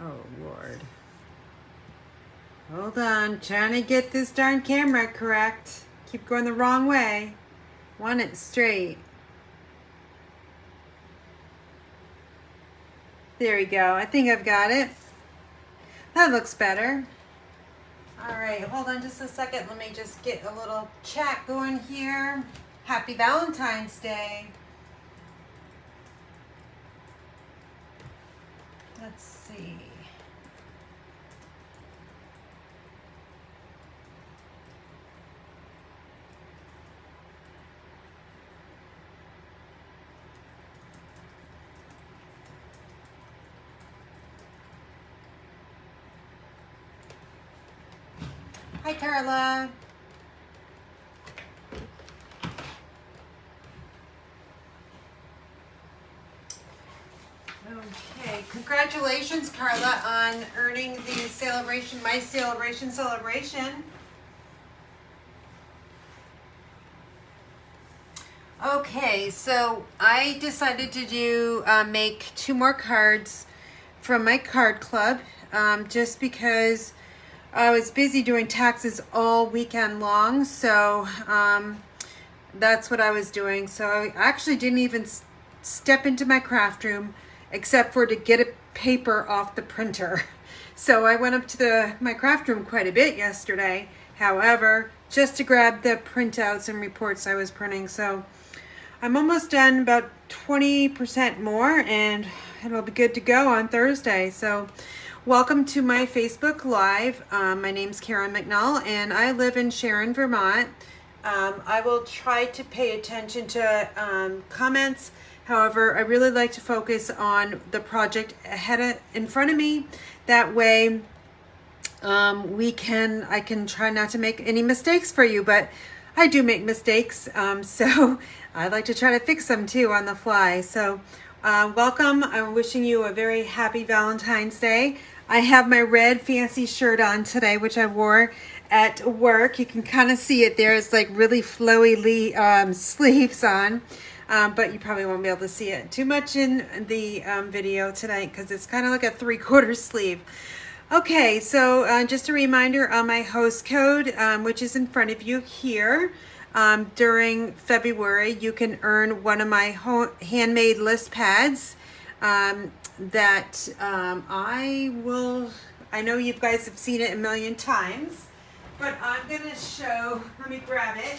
Oh, Lord. Hold on. Trying to get this darn camera correct. Keep going the wrong way. Want it straight. There we go. I think I've got it. That looks better. All right, hold on just a second. Let me just get a little chat going here. Happy Valentine's Day. Let's see. Hi, Carla. Okay, congratulations, Carla, on earning the celebration, my celebration. Okay, so I decided to do make 2 more cards from my card club, just because I was busy doing taxes all weekend long, so that's what I was doing. So I actually didn't even step into my craft room except for to get a paper off the printer. So I went up to my craft room quite a bit yesterday, however, just to grab the printouts and reports I was printing. So I'm almost done, about 20% more, and it'll be good to go on Thursday. So welcome to my Facebook Live. My name's Karen McNall, and I live in Sharon, Vermont. I will try to pay attention to comments. However, I really like to focus on the project in front of me. That way, I can try not to make any mistakes for you, but I do make mistakes. So I like to try to fix them too on the fly. So welcome. I'm wishing you a very happy Valentine's Day. I have my red fancy shirt on today, which I wore at work. You can kind of see it there. It's like really flowy sleeves on. But you probably won't be able to see it too much in the video tonight because it's kind of like a 3/4 sleeve. Okay, so just a reminder on my host code, which is in front of you here. During February, you can earn one of my handmade list pads that I know you guys have seen it a million times, but I'm going to show, let me grab it.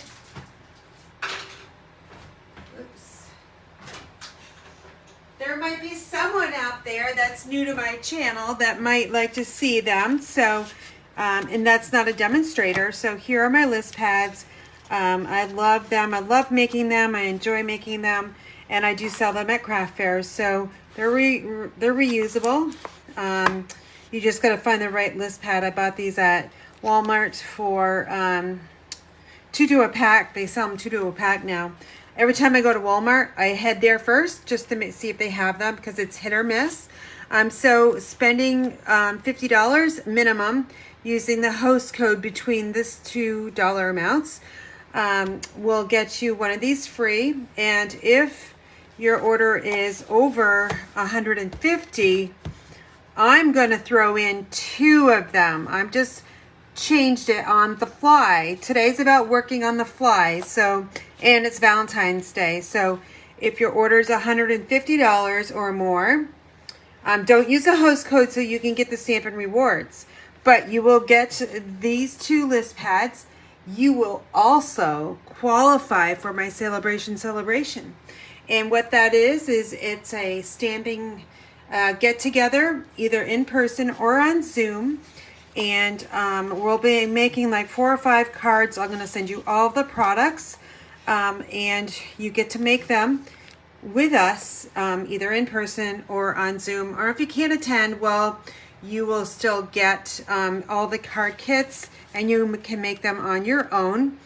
There might be someone out there that's new to my channel that might like to see them. So, and that's not a demonstrator. So here are my list pads. I love them. I love making them. I enjoy making them. And I do sell them at craft fairs. So they're reusable. You just got to find the right list pad. I bought these at Walmart for 2 to a pack. They sell them 2 to a pack now. Every time I go to Walmart, I head there first just to see if they have them because it's hit or miss. So spending $50 minimum using the host code between this $2 amounts will get you one of these free. And if your order is over $150, I'm going to throw in 2 of them. I'm just changed it on the fly. Today's about working on the fly. So, and it's Valentine's Day. So if your order is $150 or more, don't use the host code so you can get the Stampin' rewards. But you will get these 2 list pads. You will also qualify for my celebration. And what that is it's a stamping get together, either in person or on Zoom. And we'll be making like 4 or 5 cards. I'm going to send you all the products. And you get to make them with us, either in person or on Zoom. Or if you can't attend, well, you will still get all the card kits, and you can make them on your own.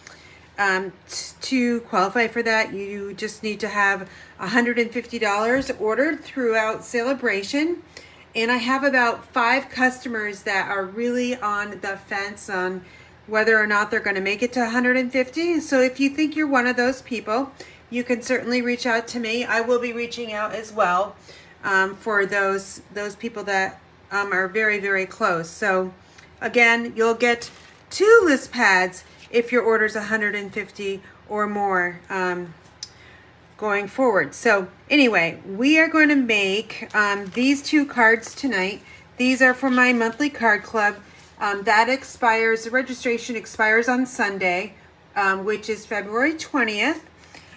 To qualify for that, you just need to have $150 ordered throughout celebration. And I have about 5 customers that are really on the fence on whether or not they're going to make it to 150. So if you think you're one of those people, you can certainly reach out to me. I will be reaching out as well for those people that are very, very close. So again, you'll get 2 list pads if your order is 150 or more going forward. So anyway, we are going to make these 2 cards tonight. These are for my monthly card club. That expires, the registration expires on Sunday, which is February 20th.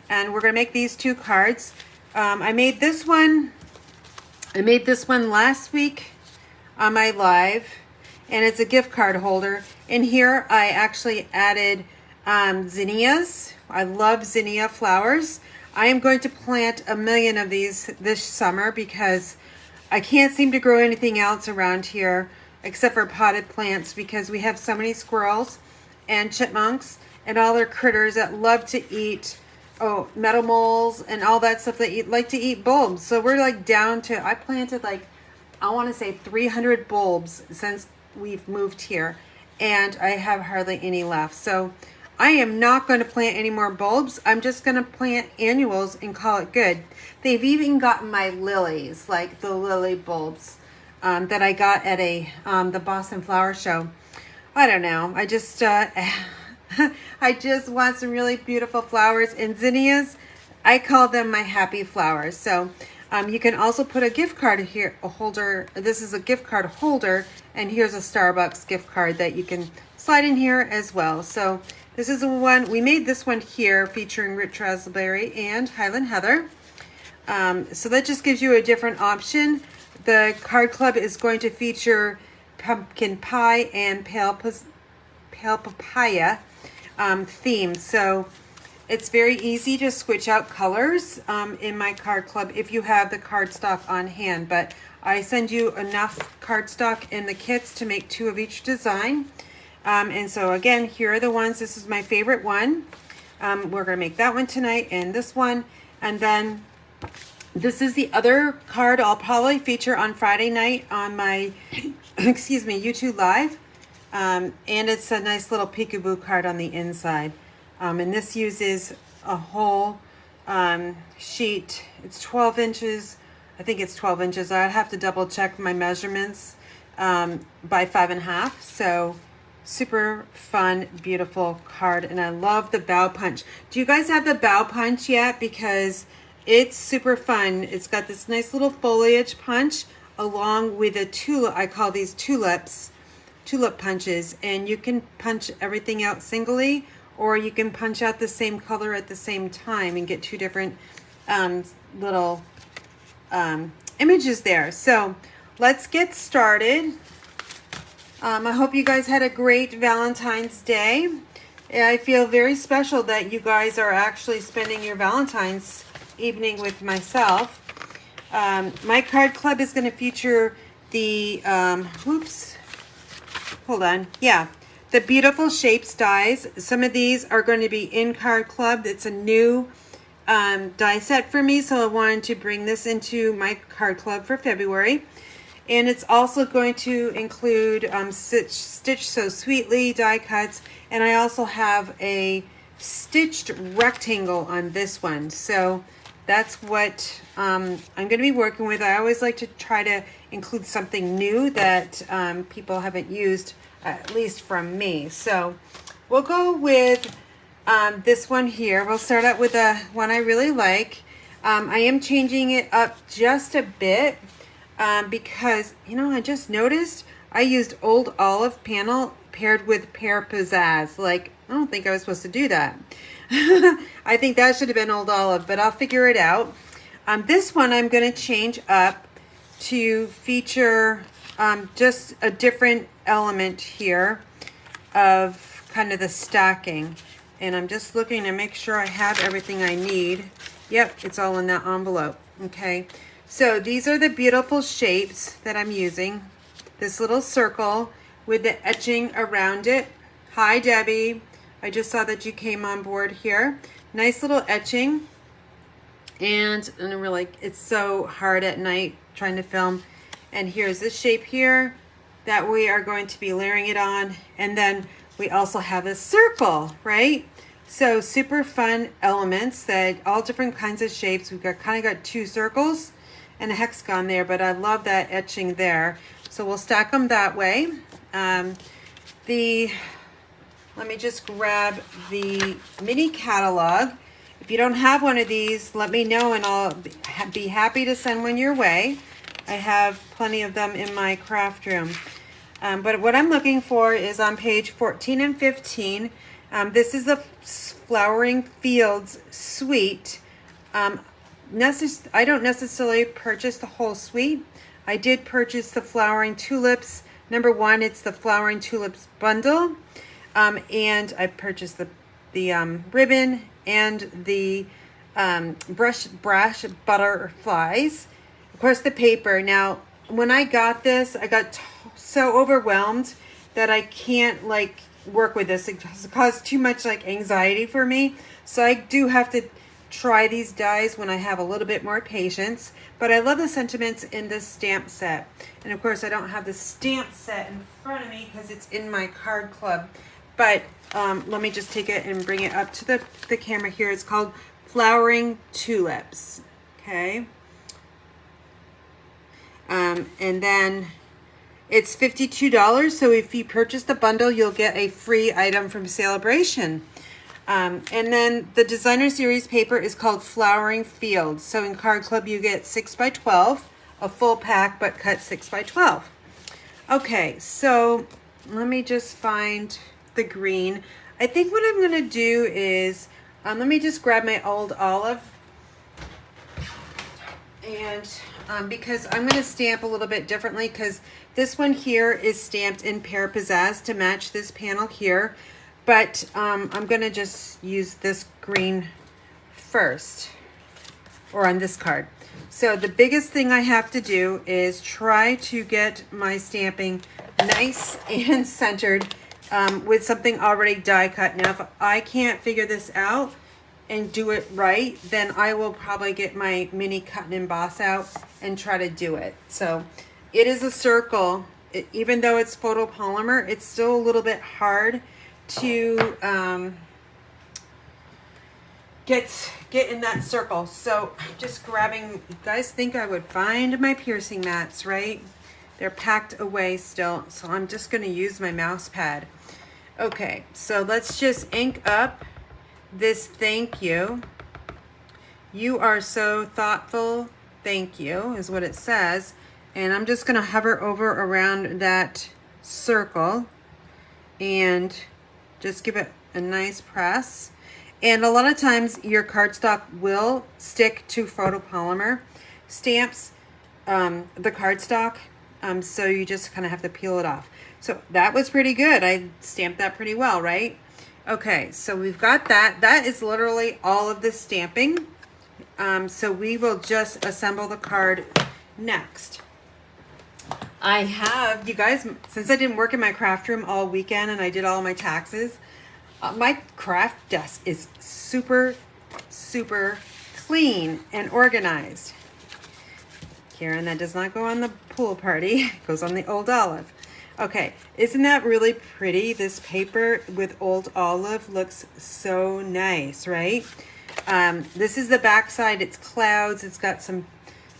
And we're going to make these 2 cards. I made this one last week on my live, and it's a gift card holder. And here I actually added zinnias. I love zinnia flowers. I am going to plant 1 million of these this summer because I can't seem to grow anything else around here except for potted plants, because we have so many squirrels and chipmunks and all their critters that love to eat metal moles and all that stuff that like to eat bulbs. So we're like down to, I planted like, I want to say 300 bulbs since we've moved here, and I have hardly any left. So I am not going to plant any more bulbs. I'm just going to plant annuals and call it good. They've even gotten my lilies, like the lily bulbs that I got at the Boston Flower Show. I don't know. I just I just want some really beautiful flowers, and zinnias, I call them my happy flowers. So you can also put a gift card here, a holder. This is a gift card holder, and here's a Starbucks gift card that you can slide in here as well. So this is the one, we made this one here featuring rich raspberry and Highland heather. So that just gives you a different option. The card club is going to feature pumpkin pie and pale papaya themes. So it's very easy to switch out colors in my card club if you have the cardstock on hand. But I send you enough cardstock in the kits to make 2 of each design. And so again, here are the ones. This is my favorite one. We're going to make that one tonight and this one. And then this is the other card I'll probably feature on Friday night on my, excuse me, YouTube Live. And it's a nice little peekaboo card on the inside. And this uses a whole sheet. It's 12 inches. I think it's 12 inches. I'd have to double check my measurements by 5.5. So super fun, beautiful card. And I love the bow punch. Do you guys have the bow punch yet? Because it's super fun. It's got this nice little foliage punch along with a tulip. I call these tulip punches, and you can punch everything out singly, or you can punch out the same color at the same time and get 2 different little images there. So let's get started. I hope you guys had a great Valentine's Day. I feel very special that you guys are actually spending your Valentine's evening with myself. My card club is going to feature the the beautiful shapes dies. Some of these are going to be in card club. It's a new die set for me, so I wanted to bring this into my card club for February. And it's also going to include Stitch So Sweetly die cuts, and I also have a stitched rectangle on this one. So that's what I'm going to be working with. I always like to try to include something new that people haven't used, at least from me. So we'll go with this one here. We'll start out with the one I really like. I am changing it up just a bit because, you know, I just noticed I used Old Olive panel paired with Pear Pizzazz. Like, I don't think I was supposed to do that. I think that should have been Old Olive, but I'll figure it out. This one I'm going to change up to feature just a different element here of kind of the stacking. And I'm just looking to make sure I have everything I need. Yep, it's all in that envelope. Okay, so these are the beautiful shapes that I'm using. This little circle with the etching around it. Hi, Debbie. I just saw that you came on board here. Nice little etching. And really, it's so hard at night trying to film. And here's this shape here that we are going to be layering it on. And then we also have a circle, right? So super fun elements that all different kinds of shapes. We've got kind of got 2 circles and a hexagon there, but I love that etching there. So we'll stack them that way. Let me just grab the mini catalog. If you don't have one of these, let me know and I'll be happy to send one your way. I have plenty of them in my craft room. But what I'm looking for is on page 14 and 15. This is the Flowering Fields suite. I don't necessarily purchase the whole suite. I did purchase the Flowering Tulips. Number one, it's the Flowering Tulips Bundle. And I purchased the ribbon and the brush butterflies. Of course, the paper. Now, when I got this, I got so overwhelmed that I can't like work with this. It caused too much like anxiety for me. So I do have to try these dies when I have a little bit more patience. But I love the sentiments in this stamp set. And of course, I don't have the stamp set in front of me because it's in my card club. But let me just take it and bring it up to the camera here. It's called Flowering Tulips. Okay. And then it's $52. So if you purchase the bundle, you'll get a free item from Celebration. And then the designer series paper is called Flowering Fields. So in Card Club, you get 6x12, a full pack, but cut 6x12. Okay, so let me just find the green. I think what I'm going to do is, let me just grab my old olive. And because I'm going to stamp a little bit differently because this one here is stamped in Pear Pizzazz to match this panel here. But I'm going to just use this green first, or on this card. So the biggest thing I have to do is try to get my stamping nice and centered with something already die cut. Now, if I can't figure this out and do it right, then I will probably get my mini cut and emboss out and try to do it. So it is a circle. Even though it's photopolymer, it's still a little bit hard to get in that circle. So just grabbing, you guys think I would find my piercing mats, right? They're packed away still, so I'm just going to use my mouse pad. Okay, so let's just ink up this thank you. You are so thoughtful, thank you, is what it says. And I'm just going to hover over around that circle and just give it a nice press. And a lot of times your cardstock will stick to photopolymer stamps, the cardstock. So you just kind of have to peel it off. So that was pretty good. I stamped that pretty well, right? Okay, so we've got that. That is literally all of the stamping. So we will just assemble the card next. I have, you guys, since I didn't work in my craft room all weekend and I did all my taxes, my craft desk is super, super clean and organized. Karen, that does not go on the pool party. It goes on the old olive. Okay, isn't that really pretty? This paper with old olive looks so nice, right? This is the back side. It's clouds. It's got some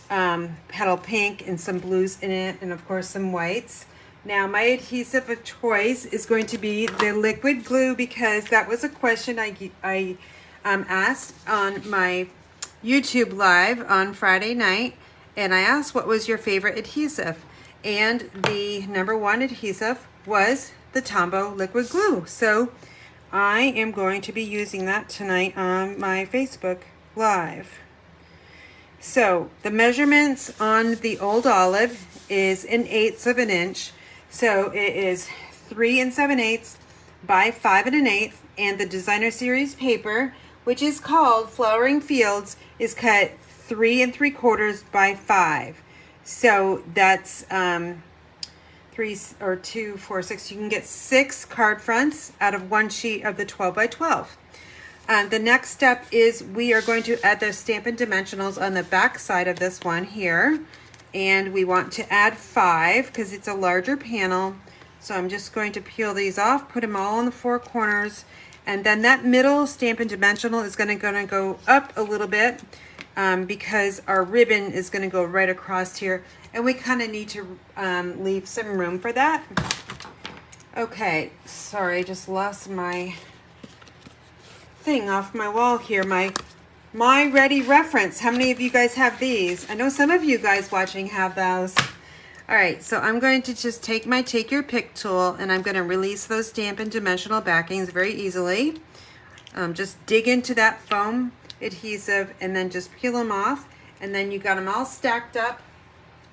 petal pink and some blues in it, and of course some whites. Now my adhesive of choice is going to be the liquid glue, because that was a question I asked on my YouTube live on Friday night, and I asked what was your favorite adhesive, and the #1 adhesive was the Tombow liquid glue. So I am going to be using that tonight on my Facebook live. So the measurements on the old olive is 1/8 of an inch. So it is 3 7/8 by 5 1/8, and the designer series paper, which is called Flowering Fields, is cut 3 3/4 by 5. So that's 3 or 2, 4, 6. You can get 6 card fronts out of one sheet of the 12 by 12. The next step is we are going to add the Stampin' Dimensionals on the back side of this one here. And we want to add 5 because it's a larger panel. So I'm just going to peel these off, put them all on the 4 corners. And then that middle Stampin' Dimensional is going to go up a little bit because our ribbon is going to go right across here, and we kind of need to leave some room for that. Okay, sorry, I just lost my thing off my wall here. My Ready reference. How many of you guys have these? I know some of you guys watching have those. All right, so I'm going to just take my Take Your Pick tool, and I'm going to release those Stampin' dimensional backings very easily. Just dig into that foam adhesive and then just peel them off, and then you got them all stacked up,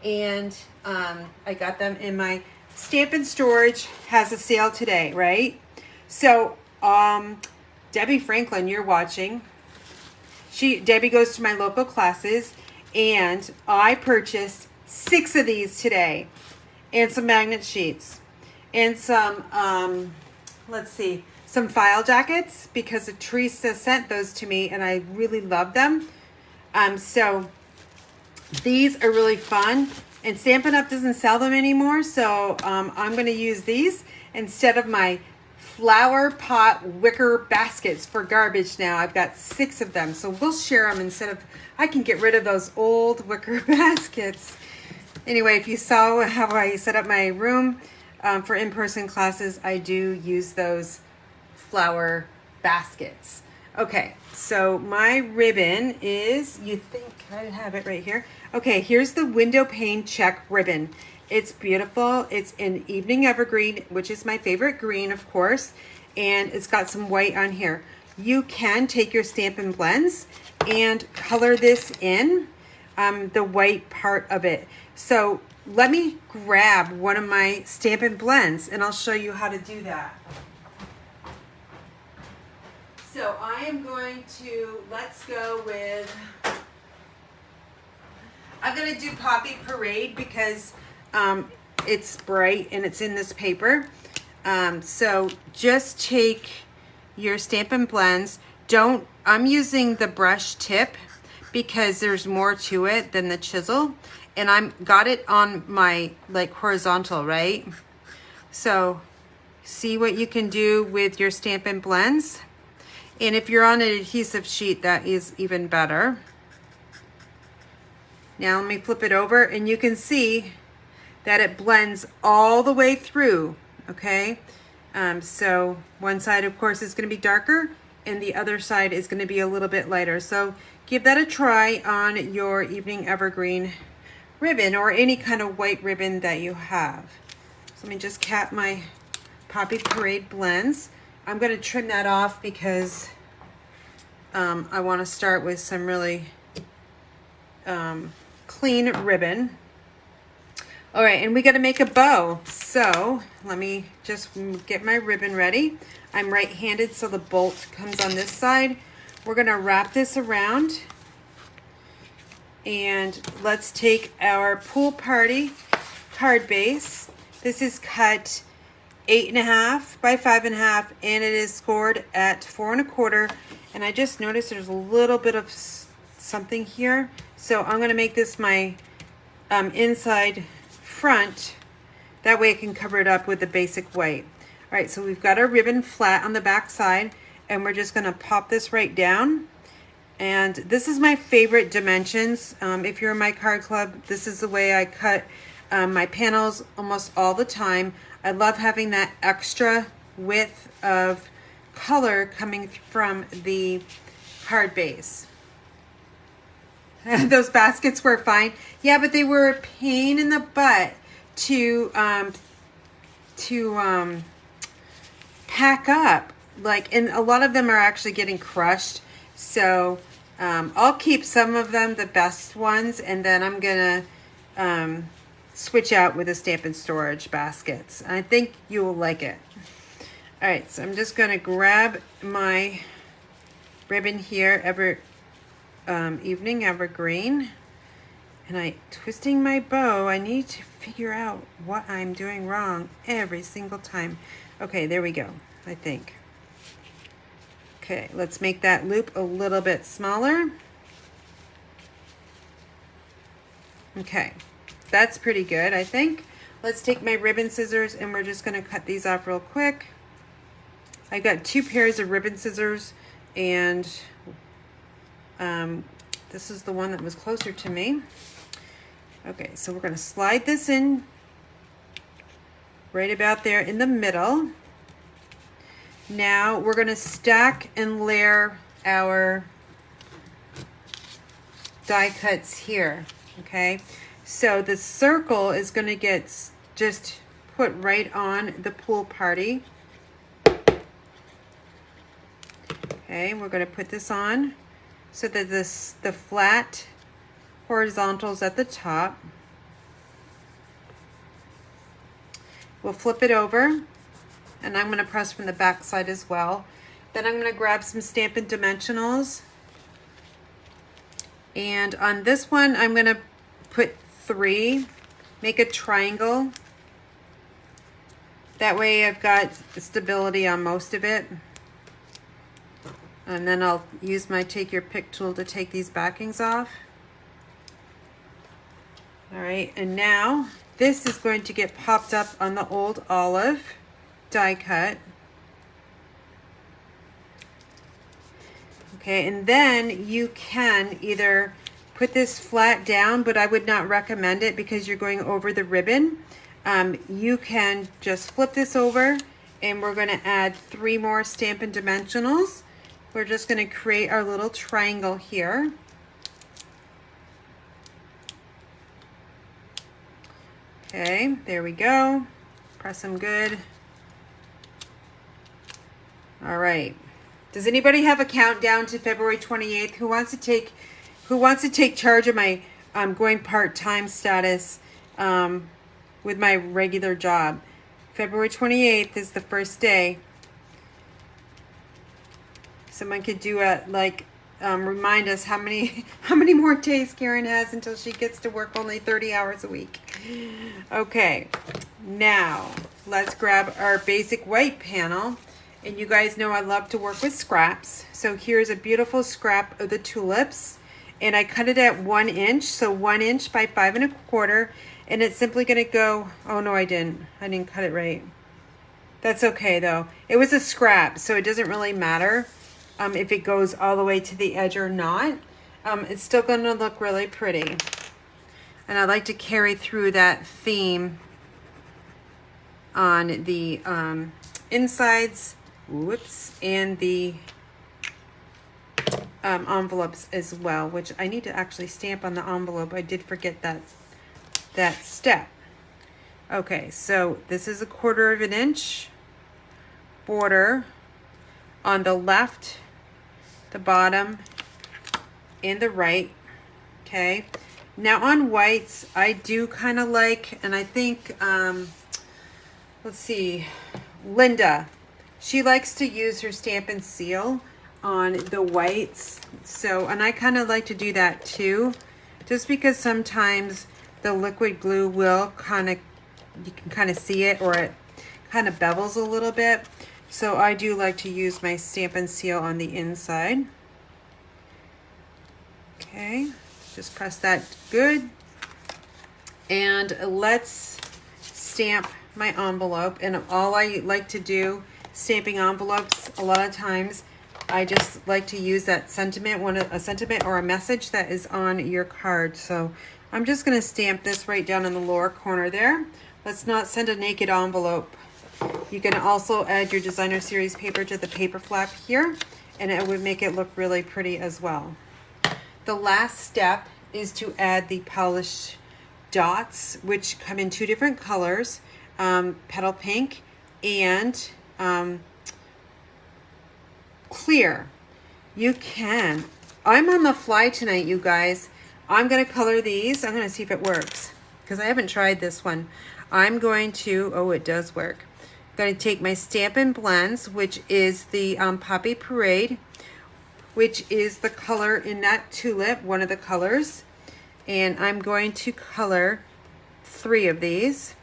and I got them in my Stampin' storage. Has a sale today, right? So Debbie Franklin, you're watching. Debbie goes to my local classes, and I purchased 6 of these today, and some magnet sheets, and some let's see, some file jackets, because Teresa sent those to me and I really love them. So these are really fun, and Stampin' Up! Doesn't sell them anymore, so I'm going to use these instead of my flower pot wicker baskets for garbage now. I've got 6 of them, so we'll share them instead of, I can get rid of those old wicker baskets. Anyway, if you saw how I set up my room for in-person classes, I do use those flower baskets. Okay, so my ribbon is, you think I have it right here. Okay, here's the Windowpane Check Ribbon. It's beautiful. It's in Evening Evergreen, which is my favorite green, of course, and it's got some white on here. You can take your Stampin' blends and color this in, the white part of it. So let me grab one of my Stampin' blends and I'll show you how to do that. So I am going to, let's go with, I'm going to do Poppy Parade because it's bright and it's in this paper. So just take your Stampin' blends. I'm using the brush tip because there's more to it than the chisel, and got it on my horizontal, right? So see what you can do with your Stampin' blends. And if you're on an adhesive sheet, that is even better. Now let me flip it over, and you can see that it blends all the way through, okay? So one side, of course, is going to be darker, and the other side is going to be a little bit lighter. So give that a try on your Evening Evergreen ribbon or any kind of white ribbon that you have. So let me just cap my Poppy Parade blends. I'm going to trim that off because I want to start with some really clean ribbon. All right, and we got to make a bow. So let me just get my ribbon ready. I'm right-handed, so the bolt comes on this side. We're going to wrap this around, and let's take our Pool Party card base. This is cut 8.5 by 5.5, and it is scored at 4 1/4. And I just noticed there's a little bit of something here, so I'm going to make this my inside front. That way I can cover it up with the basic white. All right, so we've got our ribbon flat on the back side, and we're just going to pop this right down. And this is my favorite dimensions. If you're in my card club, this is the way I cut my panels almost all the time. I love having that extra width of color coming from the card base. Those baskets were fine. Yeah, but they were a pain in the butt to pack up. And a lot of them are actually getting crushed. So I'll keep some of them, the best ones, and then I'm gonna switch out with the Stampin' storage baskets. I think you will like it. All right, so I'm just gonna grab my ribbon here, Evening Evergreen, and twisting my bow. I need to figure out what I'm doing wrong every single time. Okay, there we go, I think. Okay, let's make that loop a little bit smaller. Okay, that's pretty good, I think. Let's take my ribbon scissors, and we're just gonna cut these off real quick. I got 2 pairs of ribbon scissors, and This is the one that was closer to me. Okay, so we're going to slide this in right about there in the middle. Now we're going to stack and layer our die cuts here. Okay, so the circle is going to get just put right on the pool party. Okay, we're going to put this on so that the flat horizontals at the top. We'll flip it over, and I'm going to press from the back side as well. Then I'm going to grab some Stampin' Dimensionals, and on this one I'm going to put 3, make a triangle. That way I've got stability on most of it. And then I'll use my Take Your Pick tool to take these backings off. All right, and now this is going to get popped up on the old olive die cut. Okay, and then you can either put this flat down, but I would not recommend it because you're going over the ribbon. You can just flip this over, and we're going to add 3 more Stampin' Dimensionals. We're just going to create our little triangle here. Okay, there we go. Press them good. All right. Does anybody have a countdown to February 28th? Who wants to take charge of my going part-time status with my regular job? February 28th is the first day. Someone could do a remind us how many more days Karen has until she gets to work only 30 hours a week. Okay, now let's grab our basic white panel. And you guys know I love to work with scraps. So here's a beautiful scrap of the tulips, and I cut it at 1 inch, so 1 inch by 5 1/4, and it's simply going to go. Oh no, I didn't cut it right. That's okay though. It was a scrap, so it doesn't really matter if it goes all the way to the edge or not. It's still going to look really pretty. And I like to carry through that theme on the insides, and the envelopes as well, which I need to actually stamp on the envelope. I did forget that step. Okay, so this is a 1/4 inch border on the left, the bottom, and the right. Okay, now on whites, I do kind of like, and I think, let's see, Linda, she likes to use her Stampin' Seal on the whites. So, and I kind of like to do that too, just because sometimes the liquid glue will you can kind of see it, or it kind of bevels a little bit. So I do like to use my Stampin' Seal on the inside. Okay, just press that good. And let's stamp my envelope. And all I like to do, stamping envelopes, a lot of times I just like to use that sentiment, a sentiment or a message that is on your card. So I'm just going to stamp this right down in the lower corner there. Let's not send a naked envelope. You can also add your designer series paper to the paper flap here, and it would make it look really pretty as well. The last step is to add the polished dots, which come in 2 different colors, petal pink and clear. You can. I'm on the fly tonight, you guys. I'm going to color these. I'm going to see if it works, because I haven't tried this one. I'm going to, oh, it does work. I'm going to take my Stampin' Blends, which is the Poppy Parade, which is the color in that tulip, one of the colors. And I'm going to color 3 of these.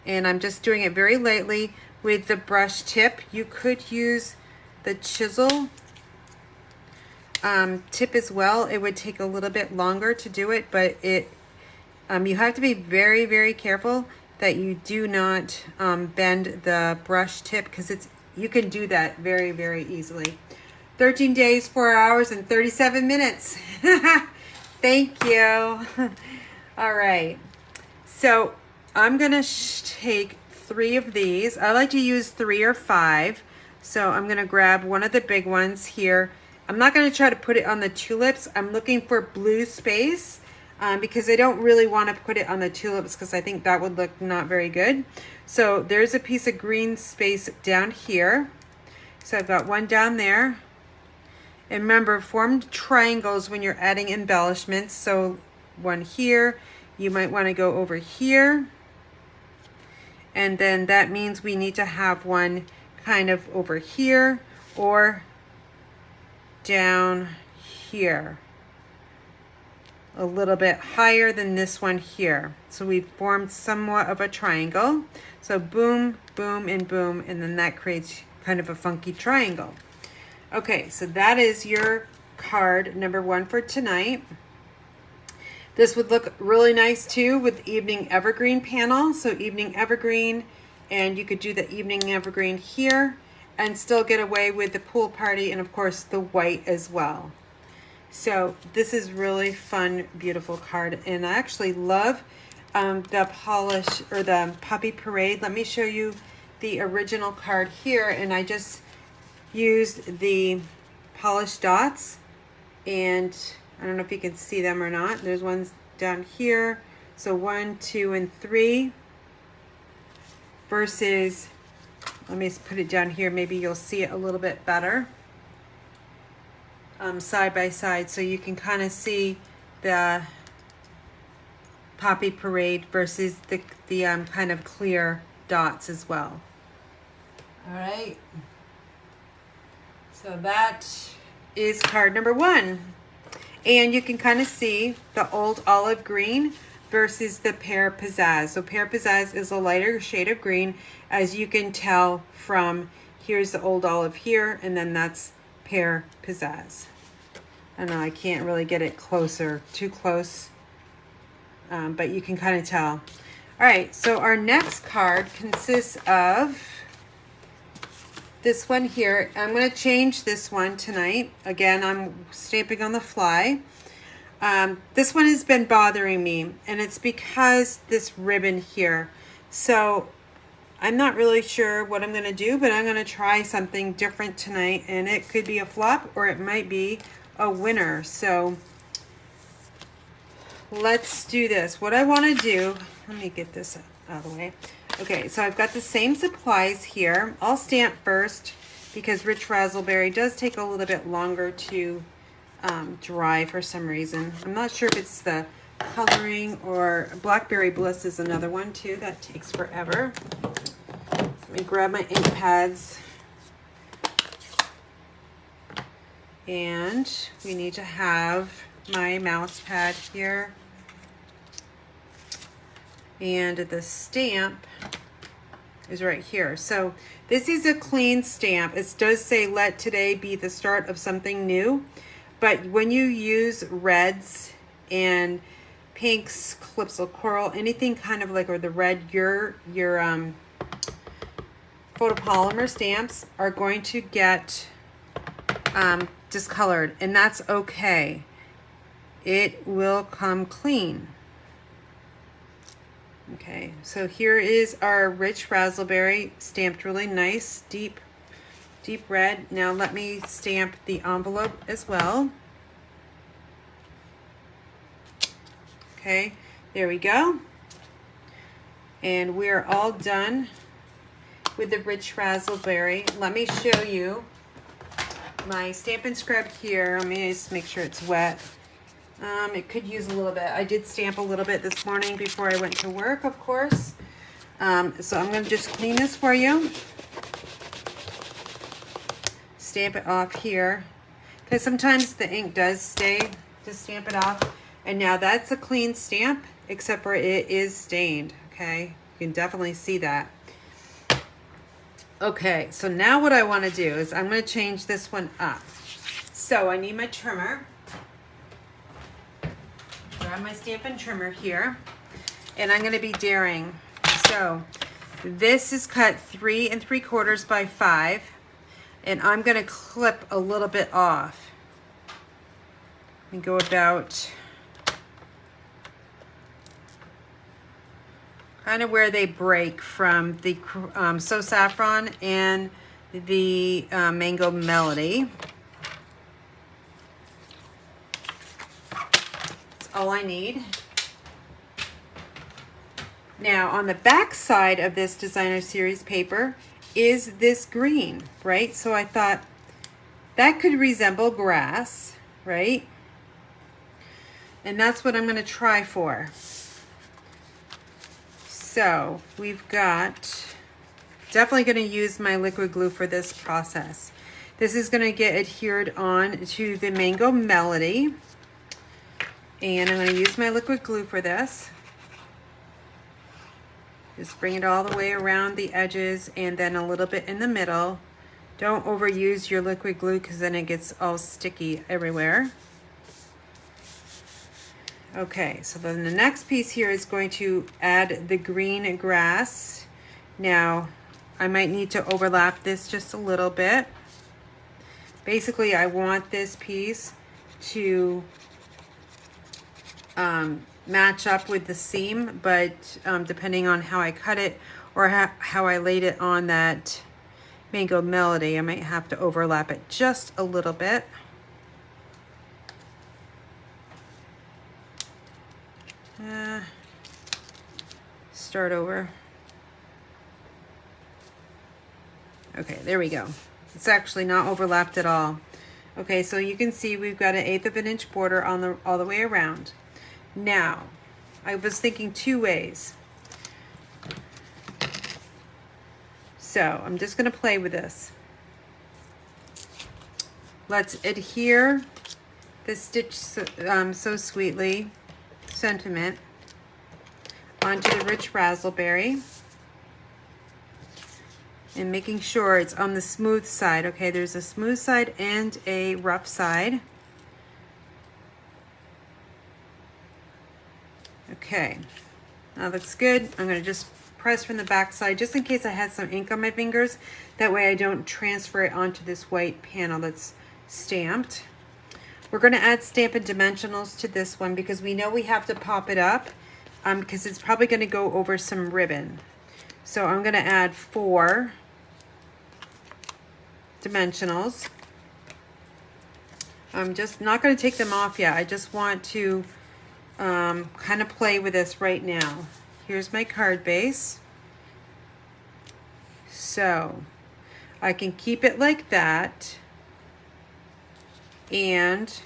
And I'm just doing it very lightly with the brush tip. You could use the chisel tip as well. It would take a little bit longer to do it, but you have to be very, very careful that you do not bend the brush tip, because you can do that very, very easily. 13 days, 4 hours, and 37 minutes. Thank you. All right. So I'm going to take 3 of these. I like to use 3 or 5. So I'm going to grab one of the big ones here. I'm not going to try to put it on the tulips. I'm looking for blue space because I don't really want to put it on the tulips because I think that would look not very good. So there's a piece of green space down here. So I've got one down there. And remember, form triangles when you're adding embellishments. So one here, you might want to go over here. And then that means we need to have one kind of over here or down here. A little bit higher than this one here. So we've formed somewhat of a triangle. So boom, boom, and boom, and then that creates kind of a funky triangle. Okay, so that is your card number 1 for tonight. This would look really nice too with evening evergreen panel. So evening evergreen, and you could do the evening evergreen here and still get away with the pool party and of course the white as well. So this is really fun, beautiful card, and I actually love the polish or the Poppy Parade. Let me show you the original card here, and I just used the polished dots, and I don't know if you can see them or not. There's ones down here. So 1, 2, and 3 versus, let me put it down here. Maybe you'll see it a little bit better. Side by side, so you can kind of see the Poppy Parade versus the kind of clear dots as well. All right. So that is card number 1. And you can kind of see the old olive green versus the Pear Pizzazz. So Pear Pizzazz is a lighter shade of green, as you can tell from here's the old olive here, and then that's Pear Pizzazz. I know I can't really get it closer, too close, but you can kind of tell. All right, so our next card consists of this one here. I'm going to change this one tonight. Again, I'm stamping on the fly. This one has been bothering me, and it's because this ribbon here. So I'm not really sure what I'm going to do, but I'm going to try something different tonight, and it could be a flop or it might be a winner. So let's do this. What I want to do, let me get this out of the way. Okay, so I've got the same supplies here. I'll stamp first because Rich Razzleberry does take a little bit longer to dry for some reason. I'm not sure if it's the coloring, or Blackberry Bliss is another one too that takes forever. Let me grab my ink pads. And we need to have my mouse pad here. And the stamp is right here. So this is a clean stamp. It does say, let today be the start of something new. But when you use reds and pinks, Calypso Coral, anything kind of like, or the red, your photopolymer stamps are going to get discolored, and that's okay. It will come clean. Okay, so here is our Rich Razzleberry, stamped really nice, deep red. Now let me stamp the envelope as well. Okay, there we go. And we're all done with the Rich Razzleberry. Let me show you my Stampin' Scrub here. Let me just make sure it's wet. It could use a little bit. I did stamp a little bit this morning before I went to work, of course. So I'm going to just clean this for you. Stamp it off here, because sometimes the ink does stay. Just stamp it off. And now that's a clean stamp, except for it is stained. Okay, you can definitely see that. Okay, so now what I want to do is I'm going to change this one up. So I need my trimmer. Grab my Stampin' trimmer here, and I'm going to be daring. So this is cut 3 3/4 by 5, and I'm going to clip a little bit off and go about kind of where they break from the So Saffron and the Mango Melody. That's all I need. Now on the back side of this designer series paper is this green, right? So I thought that could resemble grass, right? And that's what I'm going to try for. So we've got, definitely going to use my liquid glue for this process. This is going to get adhered on to the Mango Melody. And I'm going to use my liquid glue for this. Just bring it all the way around the edges and then a little bit in the middle. Don't overuse your liquid glue because then it gets all sticky everywhere. Okay, so then the next piece here is going to add the green grass. Now, I might need to overlap this just a little bit. Basically, I want this piece to match up with the seam, but depending on how I cut it or how I laid it on that Mango Melody, I might have to overlap it just a little bit. Start over. Okay, there we go. It's actually not overlapped at all. Okay, so you can see we've got an 1/8 of an inch border on all the way around. Now, I was thinking two ways. So I'm just going to play with this. Let's adhere the Stitch So Sweetly sentiment onto the rich razzleberry and making sure it's on the smooth side. Okay, there's a smooth side and a rough side. Okay, now that's good. I'm going to just press from the back side just in case I had some ink on my fingers. That way I don't transfer it onto this white panel that's stamped. We're going to add Stampin' Dimensionals to this one because we know we have to pop it up because it's probably going to go over some ribbon. So I'm going to add 4 dimensionals. I'm just not going to take them off yet. I just want to kind of play with this right now. Here's my card base. So I can keep it like that and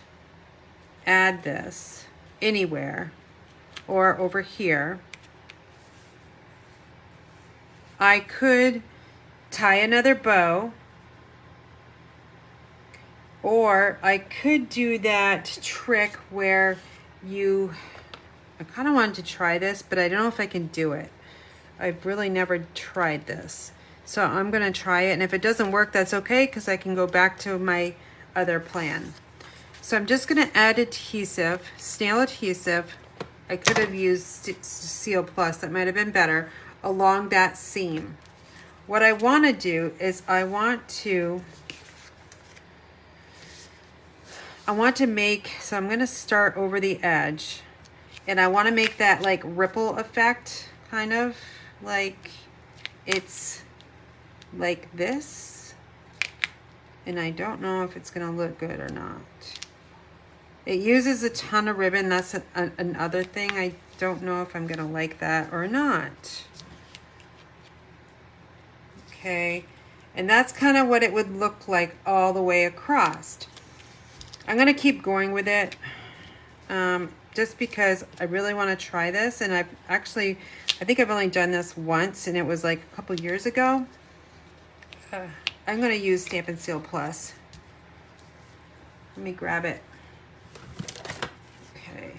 add this anywhere or over here. I could tie another bow, or I could do that trick where I kind of wanted to try this, but I don't know if I can do it. I've really never tried this. So I'm going to try it, and if it doesn't work, that's okay, because I can go back to my other plan. So I'm just going to add adhesive, snail adhesive. I could have used Seal Plus, that might have been better, along that seam. What I want to do is I want to make, so I'm going to start over the edge, and I want to make that like ripple effect, kind of like it's like this, and I don't know if it's going to look good or not. It uses a ton of ribbon. That's another thing. I don't know if I'm going to like that or not. Okay, and that's kind of what it would look like all the way across. I'm going to keep going with it just because I really want to try this, and I think I've only done this once, and it was like a couple years ago. I'm going to use Stampin' Seal Plus. Let me grab it. Okay.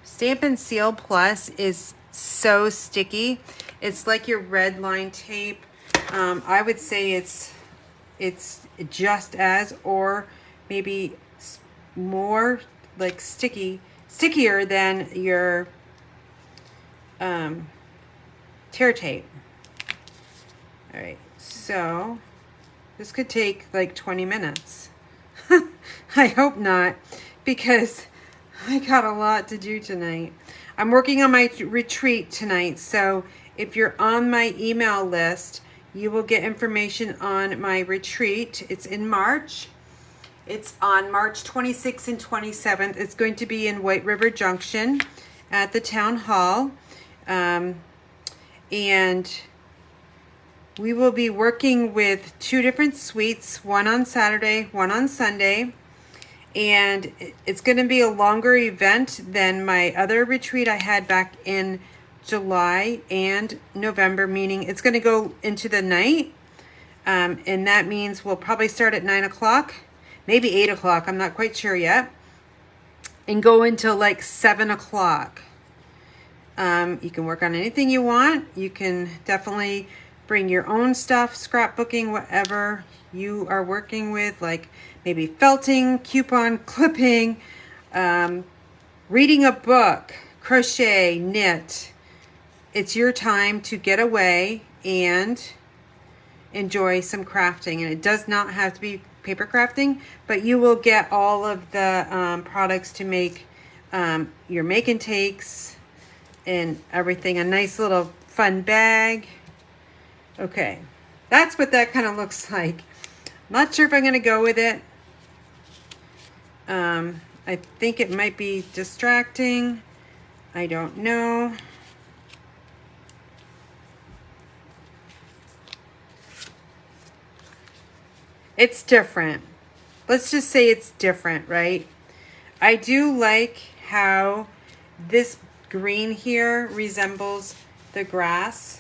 Stampin' Seal Plus is so sticky. It's like your red line tape. I would say it's just as, or maybe more like stickier than your tear tape. All right, so this could take like 20 minutes. I hope not, because I got a lot to do tonight. I'm working on my retreat tonight, so if you're on my email list, you will get information on my retreat. It's in March. It's on March 26th and 27th. It's going to be in White River Junction at the town hall. And we will be working with 2 different suites, one on Saturday, one on Sunday. And it's going to be a longer event than my other retreat I had back in July and November, meaning it's going to go into the night. And that means we'll probably start at 9 o'clock, maybe 8 o'clock. I'm not quite sure yet. And go until like 7 o'clock. You can work on anything you want. You can definitely bring your own stuff, scrapbooking, whatever you are working with, like maybe felting, coupon clipping, reading a book, crochet, knit. It's your time to get away and enjoy some crafting. And it does not have to be paper crafting, but you will get all of the products to make your make and takes and everything. A nice little fun bag. Okay, that's what that kind of looks like. Not sure if I'm going to go with it. I think it might be distracting. I don't know. It's different. Let's just say it's different, right? I do like how this green here resembles the grass.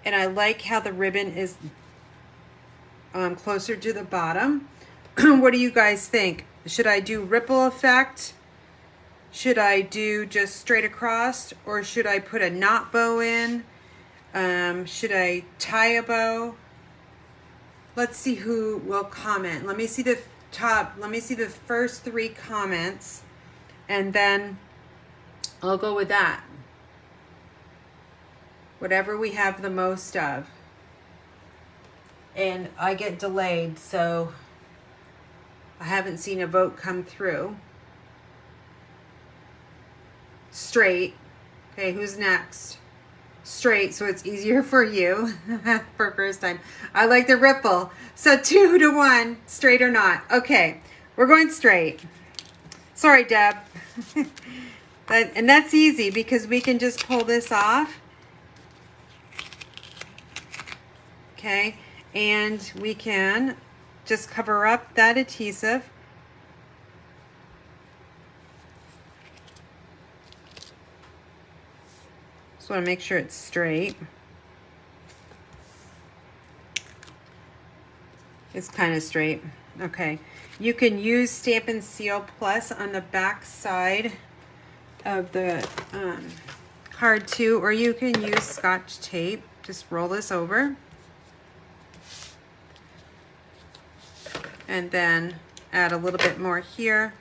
And I like how the ribbon is closer to the bottom. What do you guys think? Should I do ripple effect? Should I do just straight across? Or should I put a knot bow in? Should I tie a bow? Let's see who will comment. Let me see the top. Let me see the first 3 comments. And then I'll go with that. Whatever we have the most of. And I get delayed, so I haven't seen a vote come through. Straight. Okay, who's next? Straight, so it's easier for you for first time. I like the ripple. So 2 to 1, straight or not. Okay, we're going straight. Sorry, Deb. And that's easy because we can just pull this off. Okay, and we can just cover up that adhesive. Just want to make sure it's straight. It's kind of straight. Okay, you can use Stampin' Seal Plus on the back side of the card too, or you can use Scotch tape. Just roll this over. And then add a little bit more here,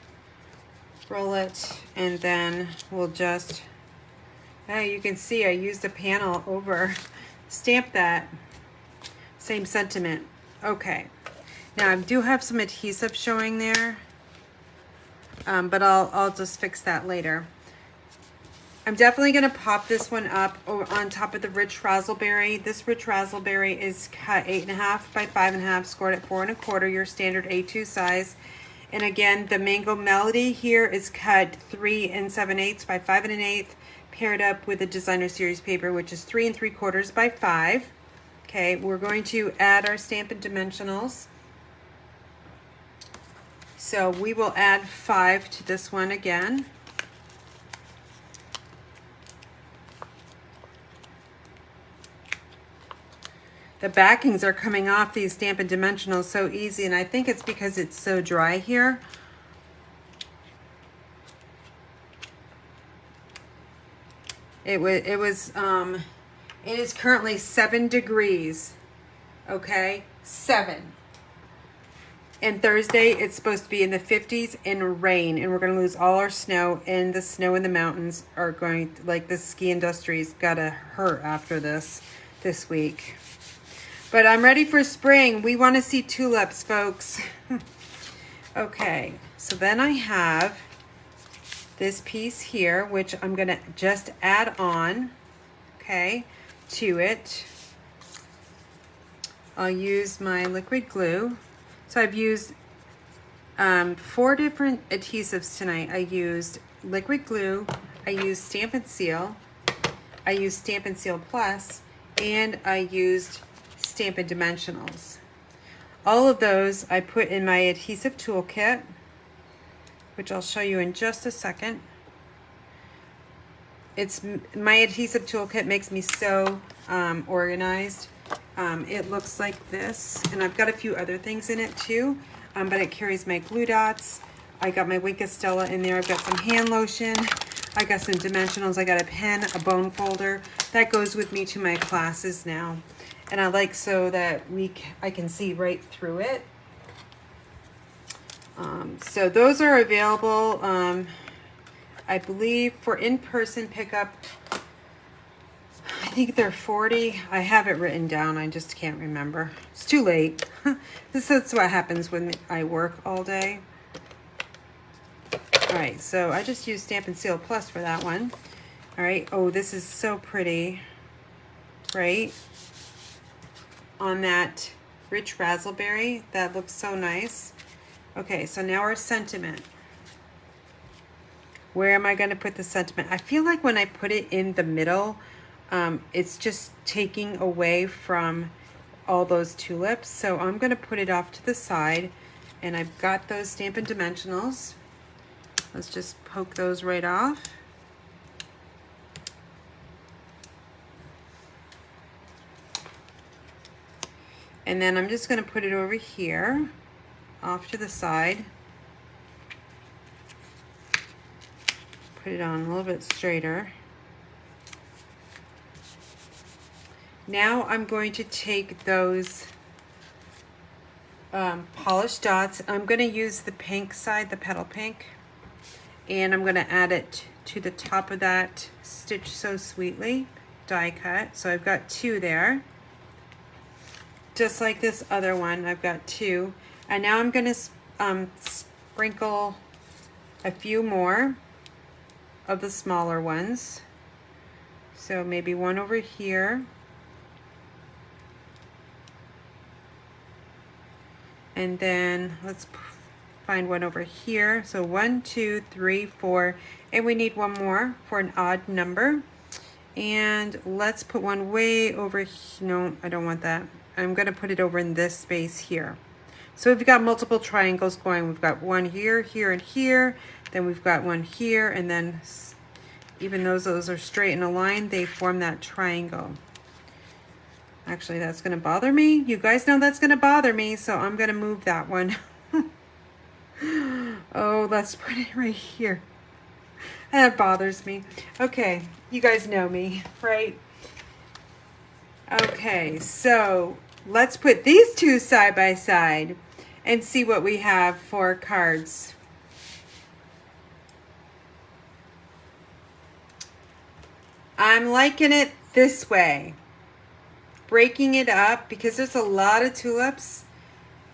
roll it, and then we'll just, oh, you can see I used a panel over, stamp that, same sentiment. Okay, now I do have some adhesive showing there, but I'll just fix that later. I'm definitely going to pop this one up on top of the rich razzleberry. This rich razzleberry is cut 8.5 by 5.5, scored at 4 1/4, your standard A2 size. And again, the Mango Melody here is cut 3 7/8 by 5 1/8, paired up with the Designer Series paper, which is 3 3/4 by 5. Okay, we're going to add our Stampin' Dimensionals. So we will add 5 to this one again. The backings are coming off these Stampin' Dimensionals so easy, and I think it's because it's so dry here. It is currently 7 degrees, okay? 7. And Thursday, it's supposed to be in the 50s and rain, and we're going to lose all our snow, and the snow in the mountains are going, like the ski industry's got to hurt after this. this week. But I'm ready for spring. We want to see tulips, folks. Okay, so then I have this piece here, which I'm going to just add on, okay, to it. I'll use my liquid glue. So I've used 4 different adhesives tonight. I used liquid glue, I used Stampin' Seal, I used Stampin' Seal Plus, and I used Stampin' Dimensionals. All of those I put in my adhesive toolkit, which I'll show you in just a second. It's my adhesive toolkit makes me so organized. It looks like this, and I've got a few other things in it too, but it carries my glue dots. I got my Wink of Stella in there. I've got some hand lotion. I got some dimensionals. I got a pen, a bone folder. That goes with me to my classes now. And I like so that I can see right through it. So those are available, I believe, for in-person pickup. I think they're 40. I have it written down. I just can't remember. It's too late. This is what happens when I work all day. All right, so I just used Stampin' Seal Plus for that one. All right. Oh, this is so pretty, right? On that rich raspberry. That looks so nice. Okay, so now our sentiment. Where am I going to put the sentiment? I feel like when I put it in the middle, it's just taking away from all those tulips. So I'm going to put it off to the side, and I've got those Stampin' Dimensionals. Let's just poke those right off. And then I'm just going to put it over here, off to the side. Put it on a little bit straighter. Now I'm going to take those polished dots. I'm going to use the pink side, the petal pink, and I'm going to add it to the top of that Stitch So Sweetly die cut. So I've got 2 there. Just like this other one, I've got 2. And now I'm going to sprinkle a few more of the smaller ones. So maybe one over here. And then let's find one over here. So 1, 2, 3, 4, and we need one more for an odd number. And let's put one way over here. No, I don't want that. I'm going to put it over in this space here. So we've got multiple triangles going. We've got one here, here, and here. Then we've got one here, and then even though those are straight in a line, they form that triangle. Actually, that's going to bother me. You guys know that's going to bother me, so I'm going to move that one. Oh, let's put it right here. That bothers me. Okay, you guys know me, right? Okay, so let's put these 2 side by side and see what we have for cards. I'm liking it this way. Breaking it up because there's a lot of tulips,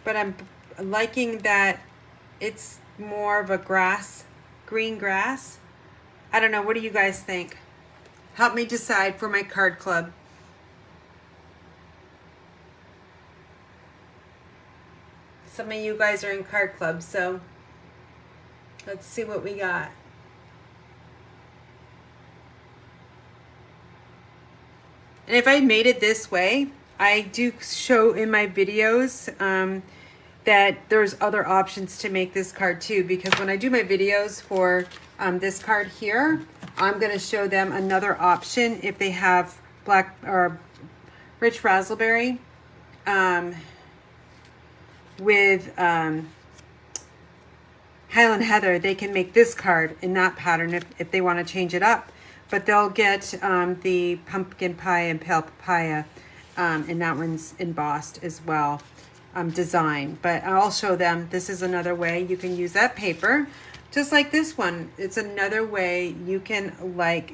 but I'm liking that it's more of a grass, green grass. I don't know, what do you guys think? Help me decide for my card club. Some of you guys are in card club, so let's see what we got. And if I made it this way, I do show in my videos that there's other options to make this card too, because when I do my videos for this card here, I'm going to show them another option if they have black or rich raspberry with Highland Heather. They can make this card in that pattern if they want to change it up. But they'll get the pumpkin pie and pale papaya, and that one's embossed as well, design. But I'll show them this is another way you can use that paper, just like this one. It's another way you can like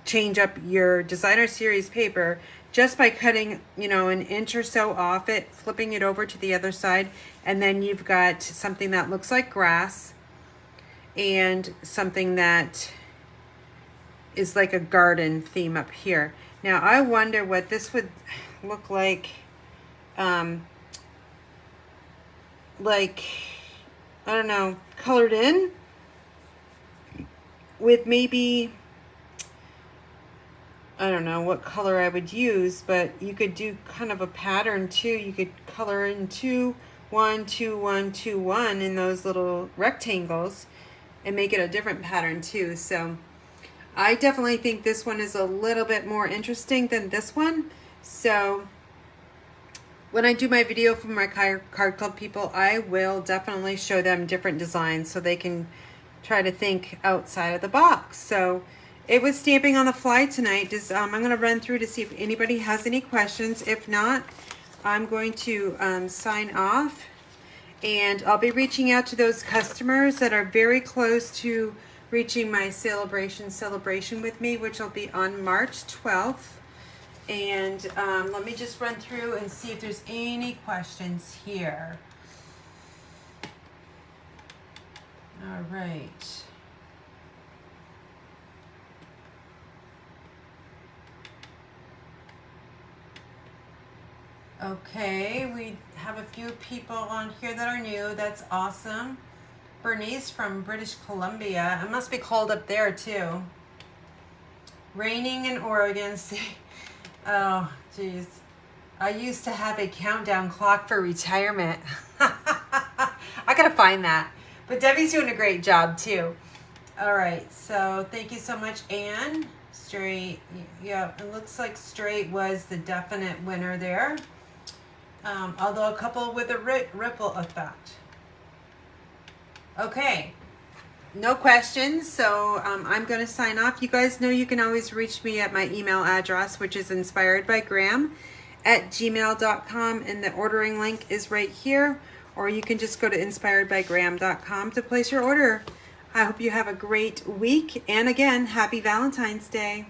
change up your designer series paper just by cutting, you know, an inch or so off it, flipping it over to the other side, and then you've got something that looks like grass and something that is like a garden theme up here. Now I wonder what this would look like, I don't know, colored in with maybe, I don't know what color I would use, but you could do kind of a pattern too. You could color in 2, 1, 2, 1, 2, 1 in those little rectangles and make it a different pattern too. So I definitely think this one is a little bit more interesting than this one. So when I do my video for my card club people, I will definitely show them different designs so they can try to think outside of the box. So it was stamping on the fly tonight. I'm going to run through to see if anybody has any questions. If not, I'm going to sign off, and I'll be reaching out to those customers that are very close to reaching my celebration with me, which will be on March 12th. And let me just run through and see if there's any questions here. All right. Okay, we have a few people on here that are new. That's awesome. Bernice from British Columbia. It must be cold up there too. Raining in Oregon. Oh, geez. I used to have a countdown clock for retirement. I gotta find that. But Debbie's doing a great job too. All right, so thank you so much, Anne. Straight, yeah, it looks like straight was the definite winner there. Although a couple with a ripple effect. Okay, no questions, so I'm going to sign off. You guys know you can always reach me at my email address, which is inspiredbygraham@gmail.com, and the ordering link is right here, or you can just go to inspiredbygraham.com to place your order. I hope you have a great week, and again, happy Valentine's Day.